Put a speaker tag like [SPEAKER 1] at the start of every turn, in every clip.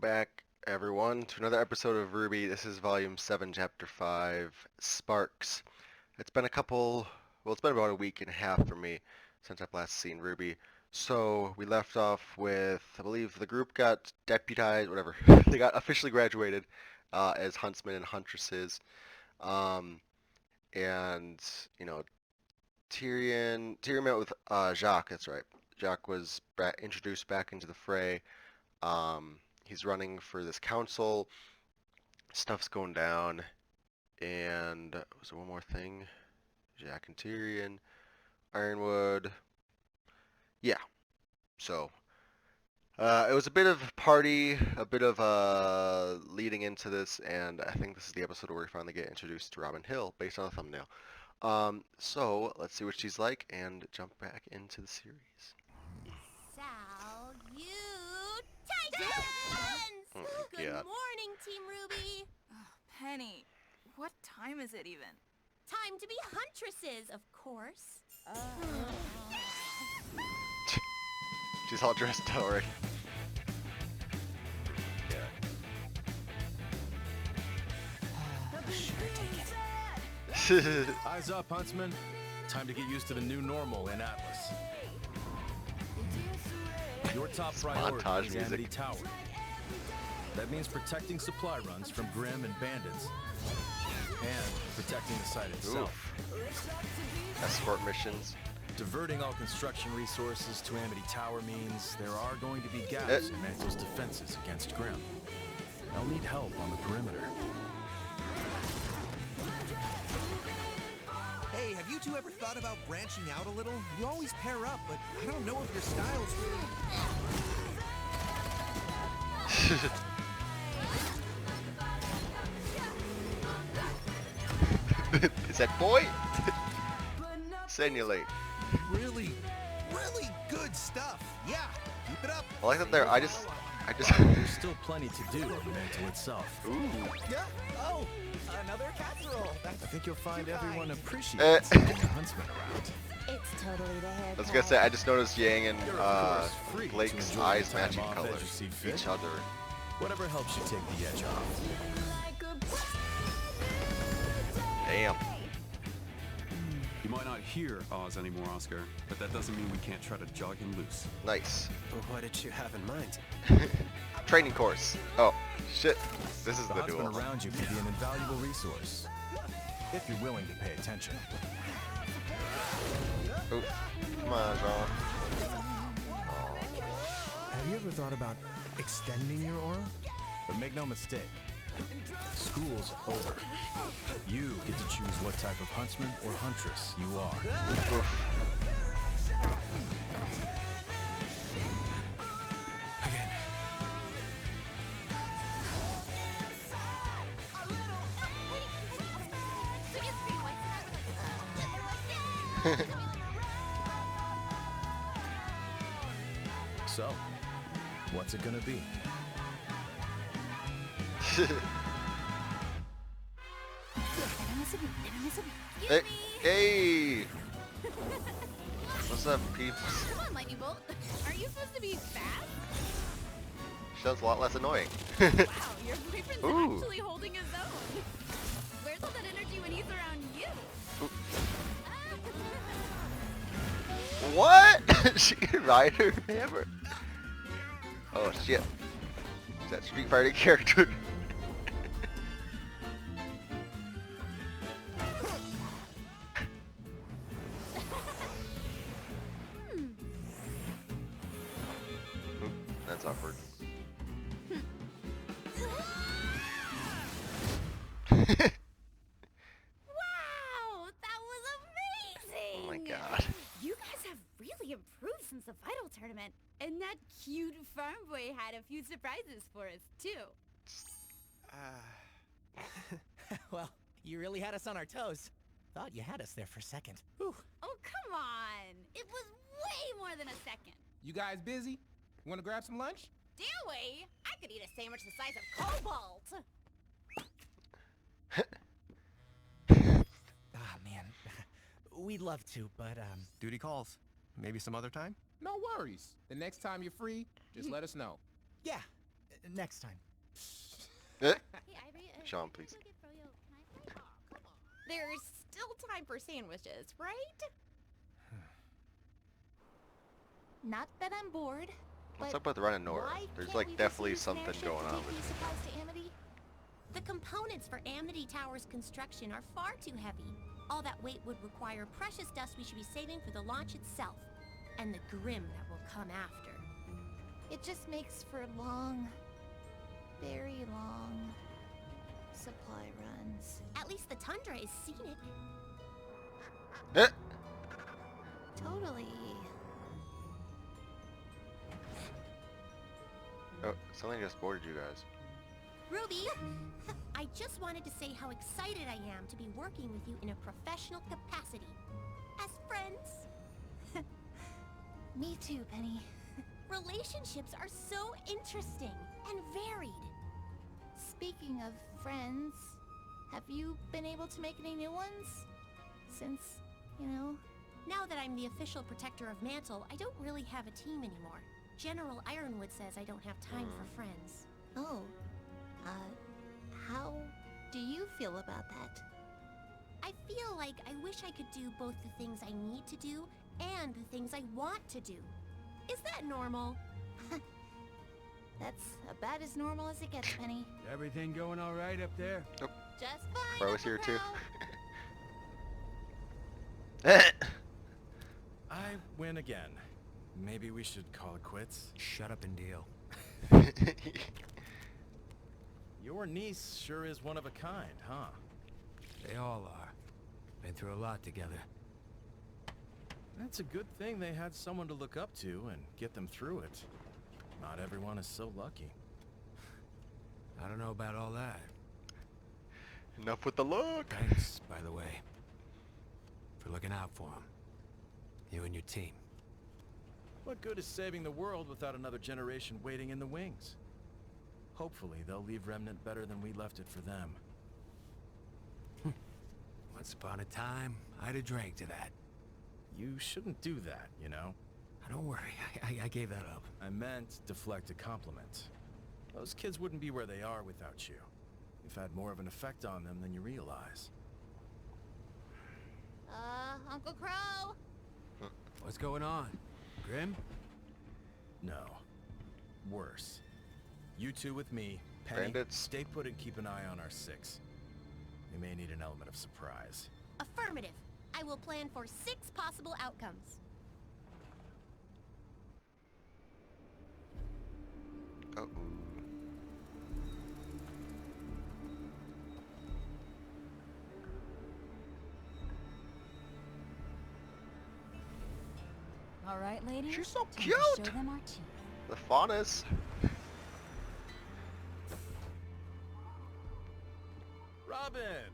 [SPEAKER 1] back, everyone, to another episode of RWBY. This is Volume 7, Chapter 5, Sparks. It's been it's been about a week and a half for me since I've last seen RWBY. So, we left off with, I believe the group got deputized, whatever. They got officially graduated as huntsmen and huntresses. Um, and, you know, Tyrion met with Jacques, that's right. Jacques was introduced back into the fray. He's running for this council. Stuff's going down. And was there one more thing? Jack and Tyrion, Ironwood. Yeah. So it was a bit of a party, a bit of leading into this, and I think this is the episode where we finally get introduced to Robin Hill based on the thumbnail. So let's see what she's like and jump back into the series.
[SPEAKER 2] Salute, Titans!
[SPEAKER 1] Oh,
[SPEAKER 2] Good
[SPEAKER 1] God.
[SPEAKER 2] morning, Team RWBY.
[SPEAKER 3] Oh, Penny, what time is it even?
[SPEAKER 2] Time to be huntresses, of course.
[SPEAKER 1] She's all dressed out already.
[SPEAKER 4] Eyes up, huntsman. Time to get used to the new normal in Atlas. Your top priority
[SPEAKER 1] Montage
[SPEAKER 4] is
[SPEAKER 1] music.
[SPEAKER 4] Amity Tower. That means protecting supply runs from Grimm and bandits. And protecting the site itself.
[SPEAKER 1] Escort missions.
[SPEAKER 4] Diverting all construction resources to Amity Tower means there are going to be gaps in Mantle's defenses against Grimm. They'll need help on the perimeter.
[SPEAKER 5] Hey, have you two ever thought about branching out a little? You always pair up, but I don't know if your styles
[SPEAKER 1] Is that boy? Simulate.
[SPEAKER 5] really good stuff. Yeah, keep it up.
[SPEAKER 1] I like that there. I just.
[SPEAKER 4] There's still plenty to do in Mantle itself.
[SPEAKER 1] Ooh.
[SPEAKER 5] Yeah. Oh, another casserole.
[SPEAKER 4] I think you'll find everyone appreciates having a huntsman around.
[SPEAKER 2] It's totally the haircut.
[SPEAKER 1] I was gonna say, I just noticed Yang and
[SPEAKER 4] You're, of course, free to
[SPEAKER 1] Blake's
[SPEAKER 4] enjoy
[SPEAKER 1] eyes
[SPEAKER 4] your time
[SPEAKER 1] matching
[SPEAKER 4] off as you
[SPEAKER 1] colors.
[SPEAKER 4] see fit.
[SPEAKER 1] Each other.
[SPEAKER 4] Whatever helps you take the edge off.
[SPEAKER 1] Damn.
[SPEAKER 6] You might not hear Oz anymore, Oscar, but that doesn't mean we can't try to jog him loose.
[SPEAKER 1] Nice.
[SPEAKER 5] What did you have in mind?
[SPEAKER 1] Training course. Oh, shit. This is
[SPEAKER 4] The
[SPEAKER 1] the
[SPEAKER 4] huntsman
[SPEAKER 1] duel.
[SPEAKER 4] around you can be an invaluable resource, if you're willing to pay attention.
[SPEAKER 1] Ooh. Come on, Jean.
[SPEAKER 4] Have you ever thought about extending your aura? But make no mistake, school's over. You get to choose what type of huntsman or huntress you are.
[SPEAKER 1] Oof.
[SPEAKER 4] So, what's it gonna be?
[SPEAKER 1] Hey, hey! What's up, peeps?
[SPEAKER 2] Come on, Lightning Bolt. Aren't you supposed to be fast?
[SPEAKER 1] Sounds a lot less annoying.
[SPEAKER 2] Wow, your boyfriend's
[SPEAKER 1] Ooh.
[SPEAKER 2] actually holding his own. Where's all that energy when he's around you?
[SPEAKER 1] What? She can ride her hammer? Oh shit. Is that Street Fighter character? Oop, that's awkward.
[SPEAKER 2] Wow, that was amazing!
[SPEAKER 1] Oh my god.
[SPEAKER 2] You guys have really improved since the Vital tournament. And that cute farm boy had a few surprises for us, too.
[SPEAKER 5] Well, you really had us on our toes. Thought you had us there for a second. Whew.
[SPEAKER 2] Oh, come on! It was way more than a second.
[SPEAKER 7] You guys busy? You want to grab some lunch?
[SPEAKER 2] Dare we? I could eat a sandwich the size of Cobalt.
[SPEAKER 5] Ah, man. We'd love to, but,
[SPEAKER 8] Duty calls. Maybe some other time?
[SPEAKER 7] No worries. The next time you're free, just let us know.
[SPEAKER 5] yeah. Next time.
[SPEAKER 1] Eh?
[SPEAKER 2] Hey, Ivory.
[SPEAKER 1] Sean,
[SPEAKER 2] can I
[SPEAKER 1] please.
[SPEAKER 2] go get Froyo? Can I play?
[SPEAKER 8] Come on. There's still time for sandwiches, right?
[SPEAKER 9] Not that I'm bored.
[SPEAKER 1] What's
[SPEAKER 9] but
[SPEAKER 1] up with running Nora?
[SPEAKER 9] why
[SPEAKER 1] There's
[SPEAKER 9] can't
[SPEAKER 1] like
[SPEAKER 9] we just
[SPEAKER 1] definitely
[SPEAKER 9] use an
[SPEAKER 1] something
[SPEAKER 9] airship
[SPEAKER 1] going
[SPEAKER 9] to
[SPEAKER 1] on
[SPEAKER 9] take
[SPEAKER 1] with
[SPEAKER 9] these
[SPEAKER 1] her.
[SPEAKER 9] supplies to Amity?
[SPEAKER 10] The components for Amity Tower's construction are far too heavy. All that weight would require precious dust we should be saving for the launch itself, and the grim that will come after.
[SPEAKER 9] It just makes for long, very long supply runs.
[SPEAKER 10] At least the tundra is scenic.
[SPEAKER 1] Eh?
[SPEAKER 9] Totally.
[SPEAKER 1] Oh, something just boarded you guys.
[SPEAKER 10] Ruby, I just wanted to say how excited I am to be working with you in a professional capacity. As friends.
[SPEAKER 9] Me too, Penny.
[SPEAKER 10] Relationships are so interesting and varied.
[SPEAKER 9] Speaking of friends, have you been able to make any new ones? Since, you know...
[SPEAKER 10] Now that I'm the official protector of Mantle, I don't really have a team anymore. General Ironwood says I don't have time for friends.
[SPEAKER 9] Oh. How do you feel about that?
[SPEAKER 10] I feel like I wish I could do both the things I need to do and the things I want to do. Is that normal?
[SPEAKER 9] That's about as normal as it gets, Penny.
[SPEAKER 11] Everything going all right up there?
[SPEAKER 9] Just fine.
[SPEAKER 1] Bro is here too.
[SPEAKER 4] I win again. Maybe we should call it quits.
[SPEAKER 11] Shut up and deal.
[SPEAKER 4] Your niece sure is one of a kind, huh?
[SPEAKER 11] They all are. Been through a lot together.
[SPEAKER 4] That's a good thing they had someone to look up to and get them through it. Not everyone is so lucky.
[SPEAKER 11] I don't know about all that.
[SPEAKER 1] Enough with the look.
[SPEAKER 11] Thanks, by the way, for looking out for him. You and your team.
[SPEAKER 4] What good is saving the world without another generation waiting in the wings? Hopefully they'll leave Remnant better than we left it for them.
[SPEAKER 11] Once upon a time, I'd have drank to that.
[SPEAKER 4] You shouldn't do that, you know?
[SPEAKER 11] Don't worry, I gave that up.
[SPEAKER 4] I meant deflect a compliment. Those kids wouldn't be where they are without you. You've had more of an effect on them than you realize.
[SPEAKER 9] Uncle Crow?
[SPEAKER 11] What's going on? Grim?
[SPEAKER 4] No. Worse. You two with me. Penny,
[SPEAKER 1] Bandits.
[SPEAKER 4] stay put and keep an eye on our six. We may need an element of surprise.
[SPEAKER 10] Affirmative. I will plan for 6 possible outcomes.
[SPEAKER 1] Uh-oh.
[SPEAKER 2] All right, ladies.
[SPEAKER 1] She's so
[SPEAKER 2] time
[SPEAKER 1] cute.
[SPEAKER 2] To show them our team.
[SPEAKER 1] The faunas.
[SPEAKER 4] Robin!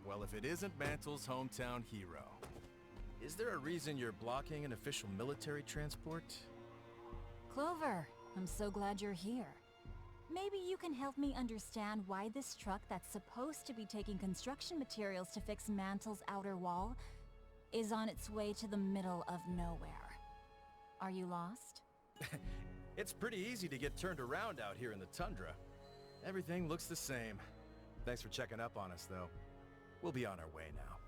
[SPEAKER 4] Well, if it isn't Mantle's hometown hero, is there a reason you're blocking an official military transport?
[SPEAKER 2] Clover, I'm so glad you're here. Maybe you can help me understand why this truck that's supposed to be taking construction materials to fix Mantle's outer wall is on its way to the middle of nowhere. Are you lost?
[SPEAKER 4] It's pretty easy to get turned around out here in the tundra. Everything looks the same. Thanks for checking up on us, though. We'll be on our way now.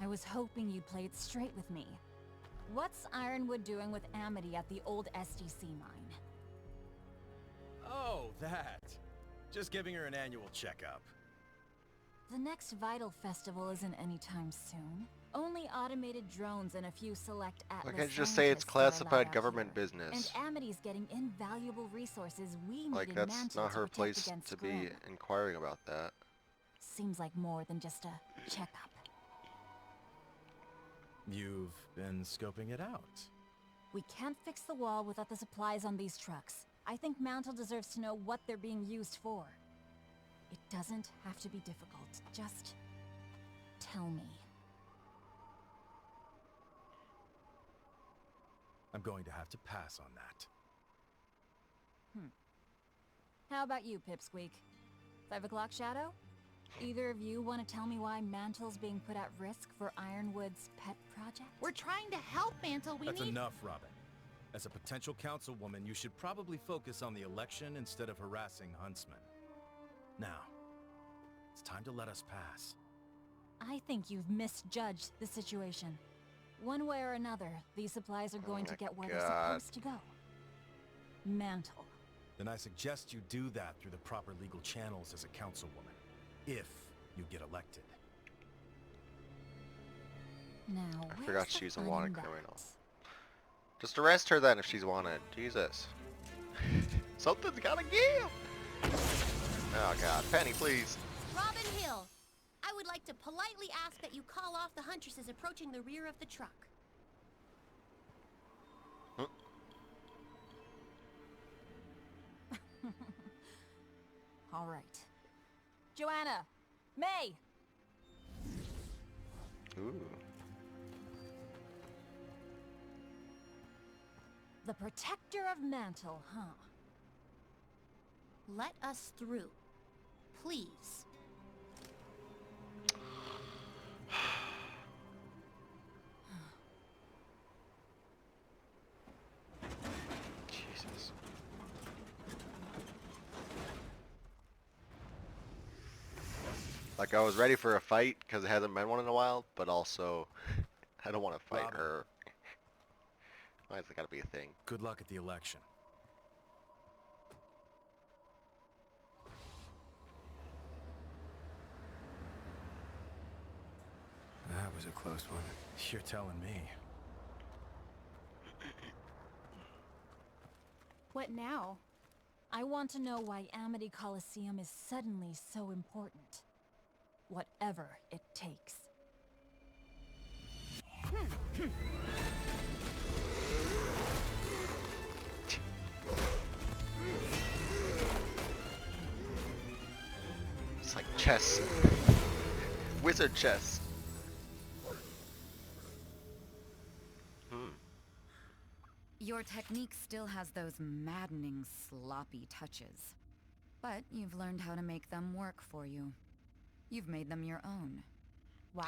[SPEAKER 2] I was hoping you'd play it straight with me. What's Ironwood doing with Amity at the old SDC mine?
[SPEAKER 4] Oh, that. Just giving her an annual checkup.
[SPEAKER 2] The next Vital Festival isn't anytime soon. Only automated drones and a few select Atlas
[SPEAKER 1] Why can't you just say it's
[SPEAKER 2] scientists are allowed
[SPEAKER 1] classified
[SPEAKER 2] out
[SPEAKER 1] government
[SPEAKER 2] here.
[SPEAKER 1] business?
[SPEAKER 2] And Amity's getting invaluable resources we need
[SPEAKER 1] Like,
[SPEAKER 2] in
[SPEAKER 1] that's
[SPEAKER 2] Mantle
[SPEAKER 1] not
[SPEAKER 2] to
[SPEAKER 1] her
[SPEAKER 2] protect
[SPEAKER 1] place
[SPEAKER 2] against
[SPEAKER 1] to be
[SPEAKER 2] Grim.
[SPEAKER 1] inquiring about that.
[SPEAKER 2] Seems like more than just a checkup.
[SPEAKER 4] You've been scoping it out.
[SPEAKER 2] We can't fix the wall without the supplies on these trucks. I think Mantle deserves to know what they're being used for. It doesn't have to be difficult. Just tell me.
[SPEAKER 4] I'm going to have to pass on that.
[SPEAKER 2] How about you, Pipsqueak? 5 o'clock shadow? Either of you want to tell me why Mantle's being put at risk for Ironwood's pet project?
[SPEAKER 9] We're trying to help Mantle. We
[SPEAKER 4] That's
[SPEAKER 9] need...
[SPEAKER 4] enough, Robin. As a potential councilwoman, you should probably focus on the election instead of harassing huntsmen. Now, it's time to let us pass.
[SPEAKER 2] I think you've misjudged the situation. One way or another, these supplies are going to get where they're supposed to go. Mantle.
[SPEAKER 4] Then I suggest you do that through the proper legal channels as a councilwoman, if you get elected.
[SPEAKER 2] Now,
[SPEAKER 1] I forgot she's a
[SPEAKER 2] fun
[SPEAKER 1] wanted
[SPEAKER 2] in that?
[SPEAKER 1] criminal. Just arrest her then if she's wanted. Jesus. Something's gotta give! Oh god. Penny, please.
[SPEAKER 10] Robin Hill, I would like to politely ask that you call off the huntresses approaching the rear of the truck.
[SPEAKER 1] Huh?
[SPEAKER 2] All right. Joanna! May!
[SPEAKER 1] Ooh.
[SPEAKER 2] The protector of Mantle, huh?
[SPEAKER 10] Let us through. Please.
[SPEAKER 1] Jesus. Like, I was ready for a fight because it hasn't been one in a while, but also I don't want to fight
[SPEAKER 4] Robin.
[SPEAKER 1] her. Why has it got to be a thing?
[SPEAKER 4] Good luck at the election.
[SPEAKER 11] That was a close one.
[SPEAKER 4] You're telling me.
[SPEAKER 8] What now?
[SPEAKER 2] I want to know why Amity Coliseum is suddenly so important. Whatever it takes.
[SPEAKER 1] It's like chess. Wizard chess.
[SPEAKER 12] Your technique still has those maddening, sloppy touches. But you've learned how to make them work for you. You've made them your own.
[SPEAKER 8] Wow.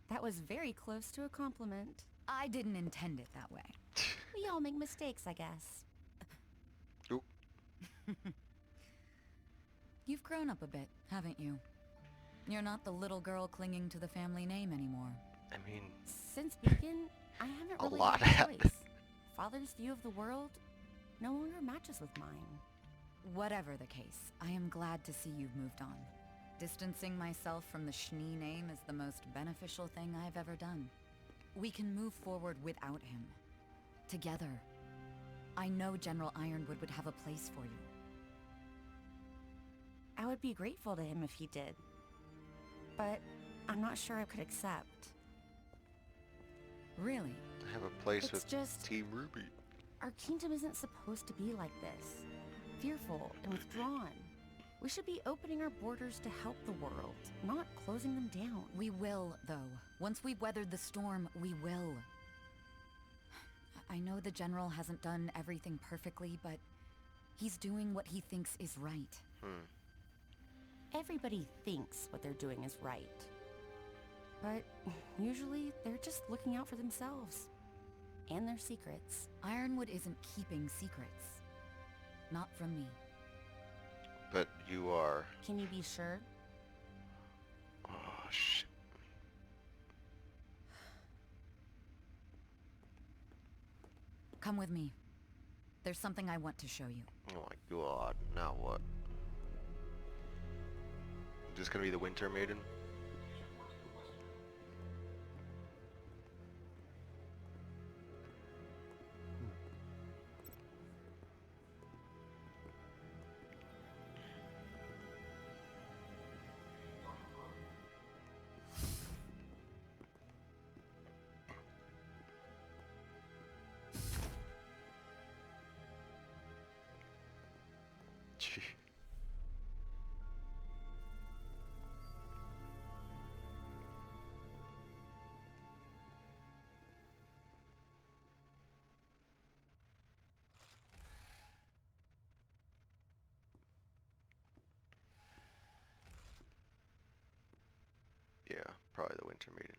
[SPEAKER 8] That was very close to a compliment.
[SPEAKER 12] I didn't intend it that way.
[SPEAKER 10] We all make mistakes, I guess.
[SPEAKER 1] Ooh.
[SPEAKER 12] You've grown up a bit, haven't you? You're not the little girl clinging to the family name anymore.
[SPEAKER 1] I mean,
[SPEAKER 8] Since Beacon, I haven't
[SPEAKER 1] A
[SPEAKER 8] really
[SPEAKER 1] lot
[SPEAKER 8] had a
[SPEAKER 1] happened.
[SPEAKER 8] choice. Father's view of the world no longer matches with mine.
[SPEAKER 12] Whatever the case, I am glad to see you've moved on. Distancing myself from the Schnee name is the most beneficial thing I've ever done. We can move forward without him. Together. I know General Ironwood would have a place for you.
[SPEAKER 8] I would be grateful to him if he did. But I'm not sure I could accept.
[SPEAKER 12] Really?
[SPEAKER 1] I have a place
[SPEAKER 8] It's
[SPEAKER 1] with
[SPEAKER 8] just-
[SPEAKER 1] Team Ruby.
[SPEAKER 8] Our kingdom isn't supposed to be like this. Fearful and withdrawn. We should be opening our borders to help the world, not closing them down.
[SPEAKER 12] We will, though. Once we've weathered the storm, we will. I know the General hasn't done everything perfectly, but he's doing what he thinks is right.
[SPEAKER 8] Everybody thinks what they're doing is right. But usually they're just looking out for themselves. And their secrets.
[SPEAKER 12] Ironwood isn't keeping secrets. Not from me.
[SPEAKER 1] But you are.
[SPEAKER 8] Can you be sure?
[SPEAKER 1] Oh, shit.
[SPEAKER 12] Come with me. There's something I want to show you.
[SPEAKER 1] Oh my god. Now what? Is this gonna be the Winter Maiden? Gee. Yeah, probably the Winter Maiden.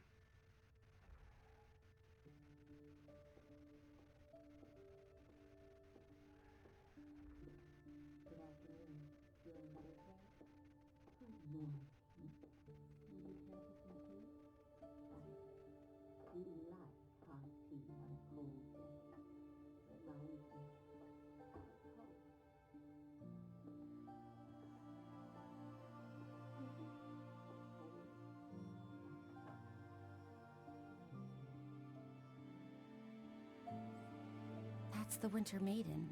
[SPEAKER 8] That's the Winter Maiden.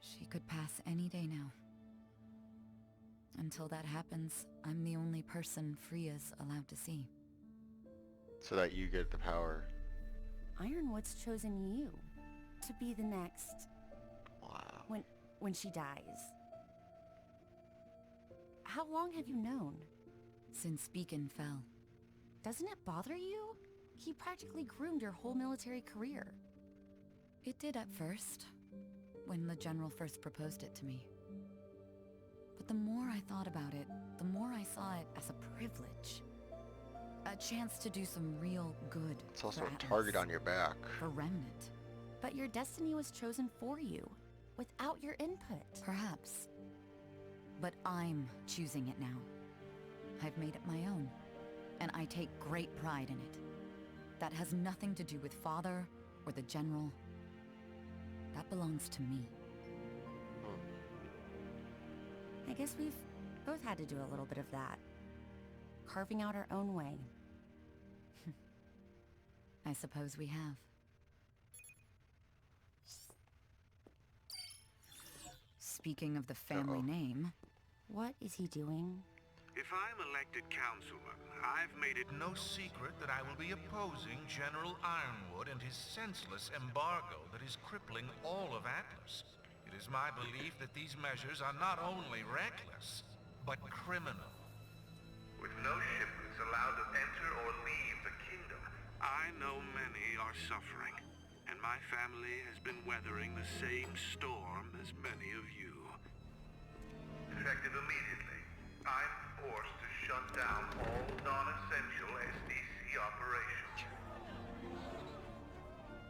[SPEAKER 12] She could pass any day now. Until that happens, I'm the only person Freya's allowed to see.
[SPEAKER 1] So that you get the power.
[SPEAKER 8] Ironwood's chosen you to be the next.
[SPEAKER 1] Wow.
[SPEAKER 8] When she dies. How long have you known?
[SPEAKER 12] Since Beacon fell.
[SPEAKER 8] Doesn't it bother you? He practically groomed your whole military career.
[SPEAKER 12] It did at first, when the General first proposed it to me. But the more I thought about it, the more I saw it as a privilege. A chance to do some real good.
[SPEAKER 1] It's also
[SPEAKER 12] for
[SPEAKER 1] a
[SPEAKER 12] Atlas,
[SPEAKER 1] target on your back.
[SPEAKER 12] for Remnant.
[SPEAKER 8] But your destiny was chosen for you, without your input.
[SPEAKER 12] Perhaps. But I'm choosing it now. I've made it my own, and I take great pride in it. That has nothing to do with Father or the General. That belongs to me.
[SPEAKER 8] I guess we've both had to do a little bit of that. Carving out our own way.
[SPEAKER 12] I suppose we have. Speaking of the family name...
[SPEAKER 8] What is he doing?
[SPEAKER 13] If I'm elected councilman, I've made it no secret that I will be opposing General Ironwood and his senseless embargo that is crippling all of Atlas. It is my belief that these measures are not only reckless, but criminal. With no shipments allowed to enter or leave the kingdom, I know many are suffering, and my family has been weathering the same storm as many of you. Effective immediately, I'm forced to shut down all non-essential SDC operations.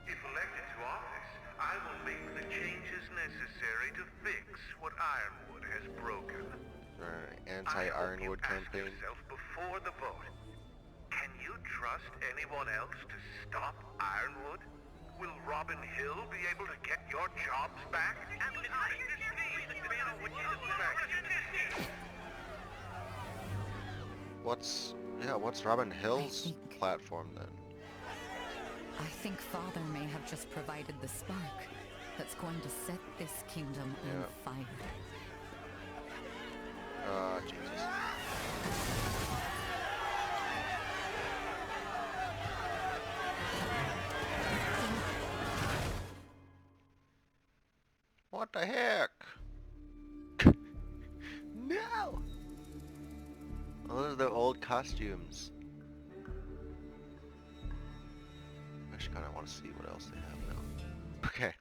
[SPEAKER 13] If elected to office, I will make the changes necessary to fix what Ironwood has broken.
[SPEAKER 1] Anti-Ironwood campaign.
[SPEAKER 13] Ask yourself before the vote, can you trust anyone else to stop Ironwood? Will Robin Hill be able to get your jobs back?
[SPEAKER 1] What's Robin Hill's platform then?
[SPEAKER 12] I think Father may have just provided the spark that's going to set this kingdom on fire.
[SPEAKER 1] Jesus. What the heck? No! Oh, those are the old costumes. Actually, kind of want to see what else they have now. Okay.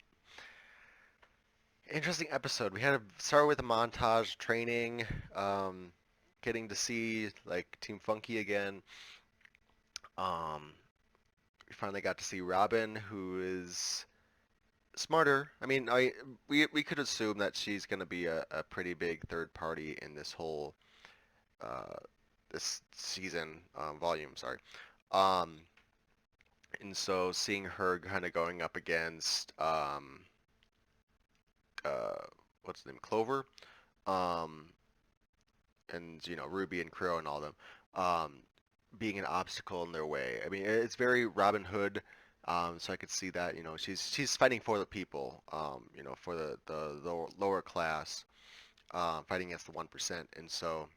[SPEAKER 1] Interesting episode. We had to start with a montage, training, getting to see like Team Funky again. We finally got to see Robin, who is smarter. I mean, we could assume that she's going to be a pretty big third party in this whole this season volume. Sorry. And so seeing her kind of going up against what's the name, Clover, and you know, Ruby and Crow and all of them, being an obstacle in their way. I mean, it's very Robin Hood. So I could see that, you know, she's fighting for the people, you know, for the lower class, fighting against the 1%. And so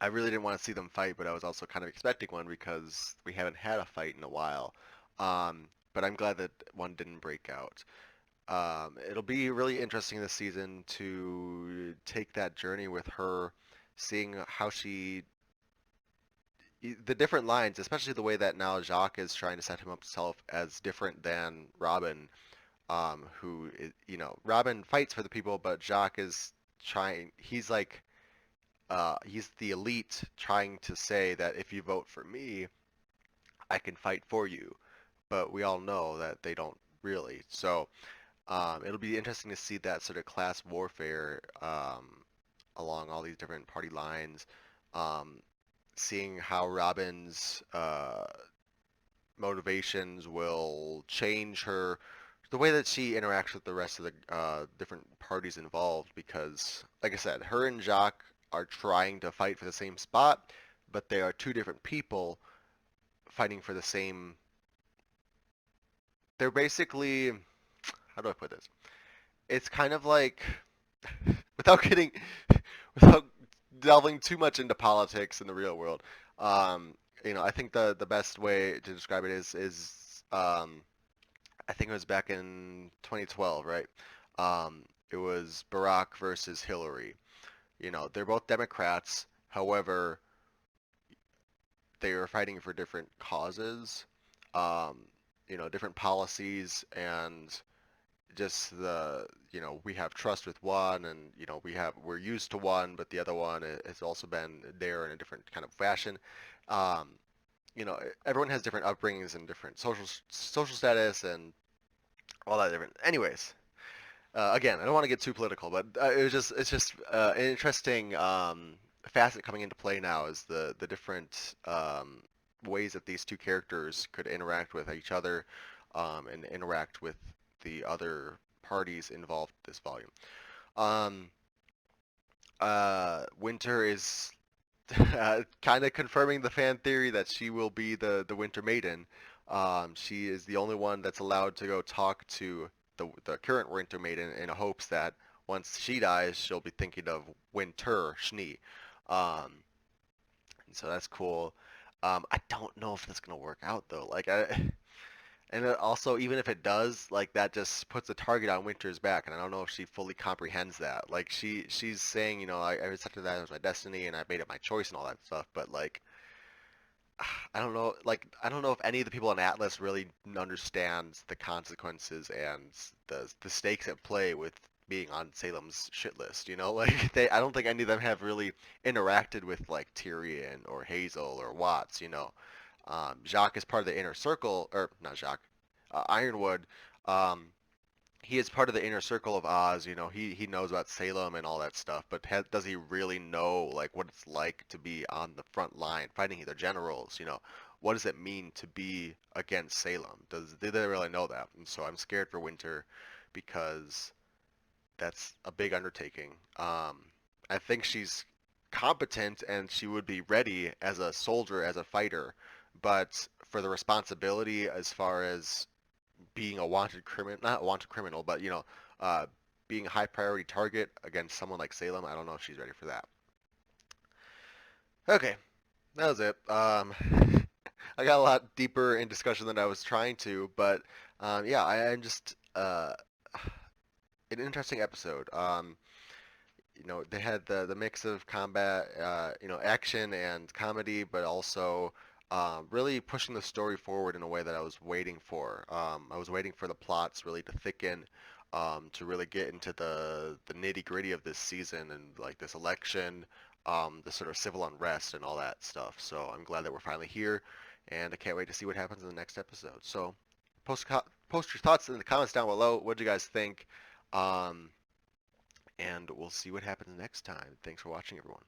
[SPEAKER 1] I really didn't want to see them fight, but I was also kind of expecting one because we haven't had a fight in a while. But I'm glad that one didn't break out. It'll be really interesting this season to take that journey with her, seeing how the different lines, especially the way that now Jacques is trying to set himself as different than Robin, who is, you know, Robin fights for the people, but Jacques is he's like, he's the elite trying to say that if you vote for me, I can fight for you. But we all know that they don't really. So it'll be interesting to see that sort of class warfare along all these different party lines, seeing how Robin's motivations will change the way that she interacts with the rest of the different parties involved. Because, like I said, her and Jacques are trying to fight for the same spot, but they are two different people fighting for the same. They're basically, how do I put this? It's kind of like, without getting, without delving too much into politics in the real world, I think the best way to describe it is I think it was back in 2012, right? It was Barack versus Hillary. They're both Democrats. However, they are fighting for different causes, different policies, and just we have trust with one, and we're used to one, but the other one has also been there in a different kind of fashion. Um, Everyone has different upbringings and different social status and all that different. Anyways, again, I don't want to get too political, but it's just an interesting facet coming into play now is the different ways that these two characters could interact with each other and interact with the other parties involved in this volume. Winter is kind of confirming the fan theory that she will be the Winter Maiden. She is the only one that's allowed to go talk to the current Winter Maiden in hopes that once she dies, she'll be thinking of Winter Schnee. And so that's cool. I don't know if that's gonna work out though. And it also, even if it does, like that just puts a target on Winter's back, and I don't know if she fully comprehends that. Like she's saying, I accepted that as my destiny, and I made it my choice and all that stuff. But like, I don't know. Like I don't know if any of the people on Atlas really understands the consequences and the stakes at play with being on Salem's shit list. Like I don't think any of them have really interacted with like Tyrion or Hazel or Watts. Jacques is part of the inner circle, or not Jacques, Ironwood. Um, he is part of the inner circle of Oz. He knows about Salem and all that stuff, but does he really know like what it's like to be on the front line fighting the generals? What does it mean to be against Salem? Do they really know that? And so I'm scared for Winter because that's a big undertaking. I think she's competent and she would be ready as a soldier, as a fighter, but for the responsibility as far as being a wanted criminal, not a wanted criminal, but being a high priority target against someone like Salem, I don't know if she's ready for that. Okay, that was it. I got a lot deeper in discussion than I was trying to, but yeah, I'm just an interesting episode. They had the mix of combat, action and comedy, but also really pushing the story forward in a way that I was waiting for. I was waiting for the plots really to thicken, to really get into the nitty-gritty of this season and like this election, the sort of civil unrest and all that stuff. So I'm glad that we're finally here, and I can't wait to see what happens in the next episode. So post your thoughts in the comments down below. What do you guys think? And we'll see what happens next time. Thanks for watching, everyone.